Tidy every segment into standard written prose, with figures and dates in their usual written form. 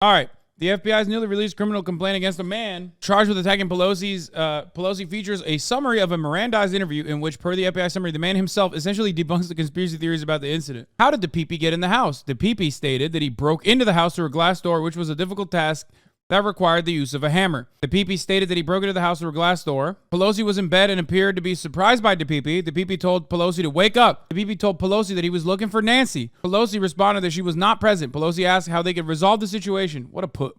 All right. The FBI's newly released criminal complaint against a man charged with attacking Pelosi features a summary of a Mirandized interview in which, per the FBI summary, the man himself essentially debunks the conspiracy theories about the incident. How did DePepe get in the house? DePepe stated that he broke into the house through a glass door, which was a difficult task that required the use of a hammer. DePepe stated that he broke into the house through a glass door. Pelosi was in bed and appeared to be surprised by DePepe. DePepe told Pelosi to wake up. DePepe told Pelosi that he was looking for Nancy. Pelosi responded that she was not present. Pelosi asked how they could resolve the situation. What a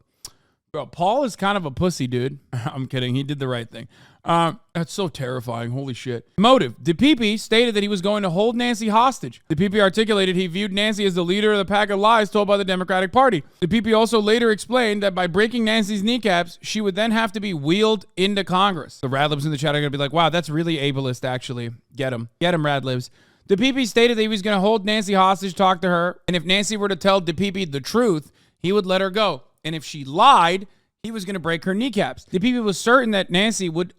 Bro, Paul is kind of a pussy, dude. I'm kidding. He did the right thing. That's so terrifying. Holy shit. Motive. DePepe stated that he was going to hold Nancy hostage. DePepe articulated he viewed Nancy as the leader of the pack of lies told by the Democratic Party. DePepe also later explained that by breaking Nancy's kneecaps, she would then have to be wheeled into Congress. The Radlibs in the chat are going to be like, wow, that's really ableist, actually. Get him. Get him, Radlibs. DePepe stated that he was going to hold Nancy hostage, talk to her, and if Nancy were to tell DePepe the truth, he would let her go. And if she lied, he was going to break her kneecaps. DePepe was certain that Nancy would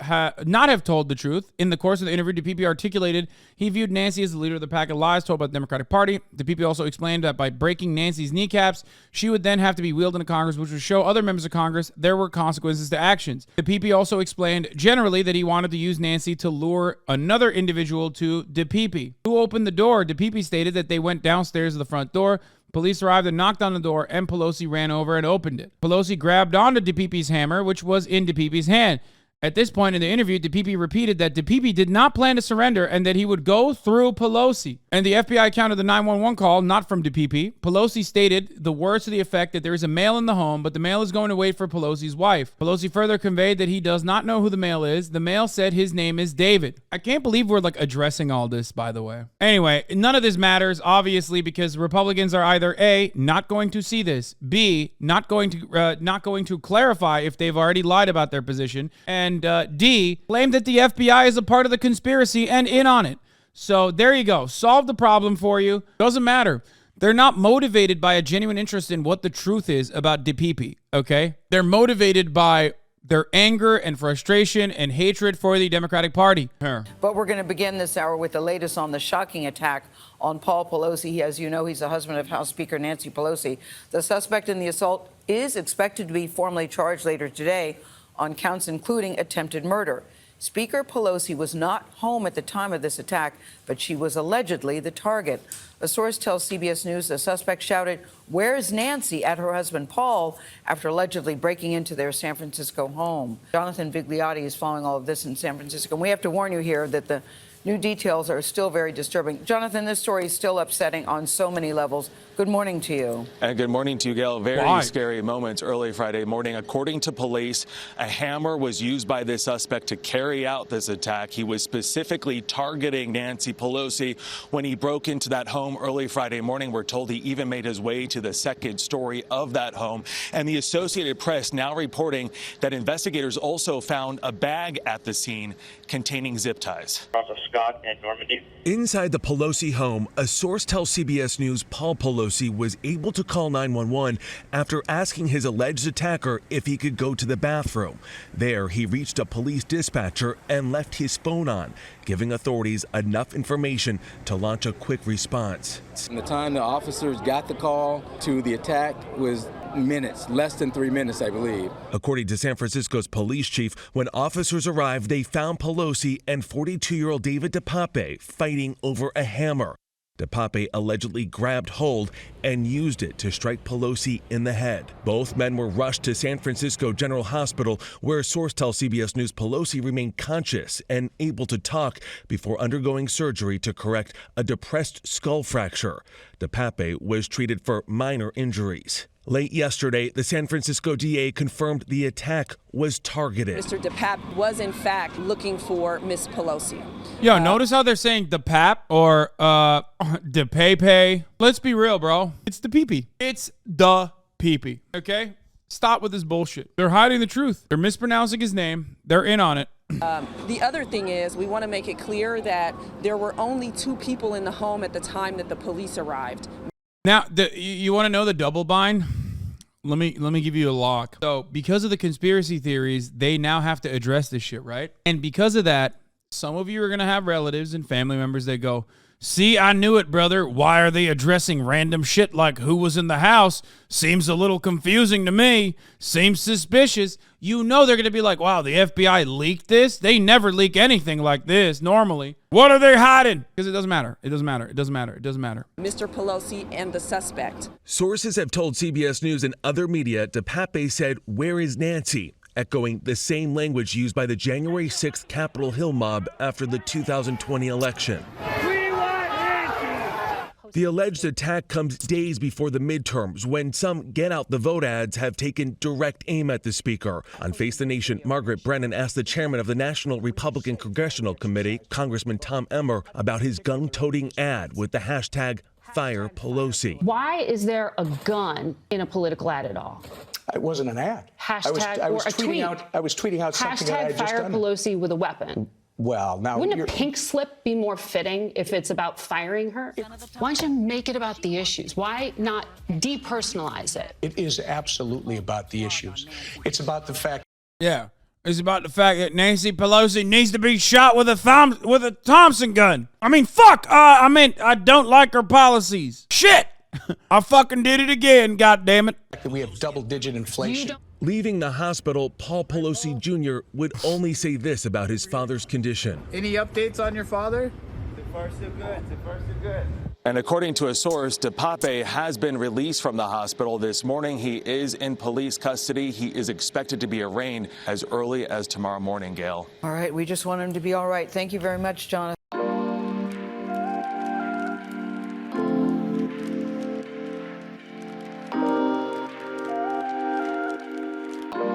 not have told the truth. In the course of the interview, DePepe articulated he viewed Nancy as the leader of the pack of lies told by the Democratic Party. DePepe also explained that by breaking Nancy's kneecaps, she would then have to be wheeled into Congress, which would show other members of Congress there were consequences to actions. DePepe also explained generally that he wanted to use Nancy to lure another individual to DePepe. Who opened the door? DePepe stated that they went downstairs to the front door. Police arrived and knocked on the door, and Pelosi ran over and opened it. Pelosi grabbed onto DePepe's hammer, which was in DePepe's hand. At this point in the interview, DePepe repeated that DePepe did not plan to surrender and that he would go through Pelosi. And the FBI counted the 911 call, not from DePepe. Pelosi stated the words to the effect that there is a male in the home, but the male is going to wait for Pelosi's wife. Pelosi further conveyed that he does not know who the male is. The male said his name is David. I can't believe we're addressing all this, by the way. Anyway, none of this matters, obviously, because Republicans are either A, not going to see this, B, not going to clarify if they've already lied about their position, and D, claim that the FBI is a part of the conspiracy and in on it. So there you go. Solve the problem for you. Doesn't matter. They're not motivated by a genuine interest in what the truth is about DePepe, okay? They're motivated by their anger and frustration and hatred for the Democratic Party. But we're going to begin this hour with the latest on the shocking attack on Paul Pelosi. As you know, he's the husband of House Speaker Nancy Pelosi. The suspect in the assault is expected to be formally charged later today on counts including attempted murder. Speaker Pelosi was not home at the time of this attack, but she was allegedly the target. A source tells CBS News the suspect shouted, "Where's Nancy?" at her husband Paul after allegedly breaking into their San Francisco home. Jonathan Vigliotti is following all of this in San Francisco. And we have to warn you here that the new details are still very disturbing. Jonathan, this story is still upsetting on so many levels. Good morning to you. And good morning to you, Gail. Very scary moments early Friday morning. According to police, a hammer was used by this suspect to carry out this attack. He was specifically targeting Nancy Pelosi when he broke into that home early Friday morning. We're told he even made his way to the second story of that home. And the Associated Press now reporting that investigators also found a bag at the scene containing zip ties. Scott and Normandy. Inside the Pelosi home, a source tells CBS News Paul Pelosi was able to call 911 after asking his alleged attacker if he could go to the bathroom. There, he reached a police dispatcher and left his phone on, giving authorities enough information to launch a quick response. From the time the officers got the call to the attack was minutes, less than 3 minutes, I believe. According to San Francisco's police chief, when officers arrived, they found Pelosi and 42-year-old David DePepe fighting over a hammer. DePepe allegedly grabbed hold and used it to strike Pelosi in the head. Both men were rushed to San Francisco General Hospital, where a source tells CBS News Pelosi remained conscious and able to talk before undergoing surgery to correct a depressed skull fracture. DePepe was treated for minor injuries. Late yesterday, the San Francisco DA confirmed the attack was targeted. Mr. DePepe was, in fact, looking for Miss Pelosi. Yo, notice how they're saying DePepe or DePepe. Let's be real, bro. It's DePepe. It's DePepe, okay? Stop with this bullshit. They're hiding the truth. They're mispronouncing his name. They're in on it. The other thing is we want to make it clear that there were only 2 people in the home at the time that the police arrived. Now, you want to know the double bind? Let me give you a lock. So, because of the conspiracy theories, they now have to address this shit, right? And because of that, some of you are going to have relatives and family members that go, See, I knew it, brother. Why are they addressing random shit like who was in the house? Seems a little confusing to me. Seems suspicious. You know they're going to be like, wow, the FBI leaked this? They never leak anything like this normally. What are they hiding? Because it doesn't matter. It doesn't matter. It doesn't matter. It doesn't matter. Mr. Pelosi and the suspect. Sources have told CBS News and other media DePape said, "Where is Nancy?" echoing the same language used by the January 6th Capitol Hill mob after the 2020 election. The alleged attack comes days before the midterms, when some get out the vote ads have taken direct aim at the speaker. On Face the Nation, Margaret Brennan asked the chairman of the National Republican Congressional Committee, Congressman Tom Emmer, about his gun-toting ad with the hashtag Fire Pelosi. Why is there a gun in a political ad at all? It wasn't an ad. Hashtag I was or a tweeting tweet. out. I was tweeting out something that I had Hashtag just Fire done. Pelosi with a weapon. Well, now Wouldn't a pink slip be more fitting if it's about firing her? Why don't you make it about the issues? Why not depersonalize it? It is absolutely about the issues. It's about the fact. Yeah. It's about the fact that Nancy Pelosi needs to be shot with a Thompson gun. I mean, fuck. I don't like her policies. Shit. I fucking did it again, goddammit. That we have double-digit inflation. Leaving the hospital, Paul Pelosi Jr. would only say this about his father's condition. Any updates on your father? So far, so good. So far, so good. And according to a source, DePape has been released from the hospital this morning. He is in police custody. He is expected to be arraigned as early as tomorrow morning, Gail. All right, we just want him to be all right. Thank you very much, Jonathan.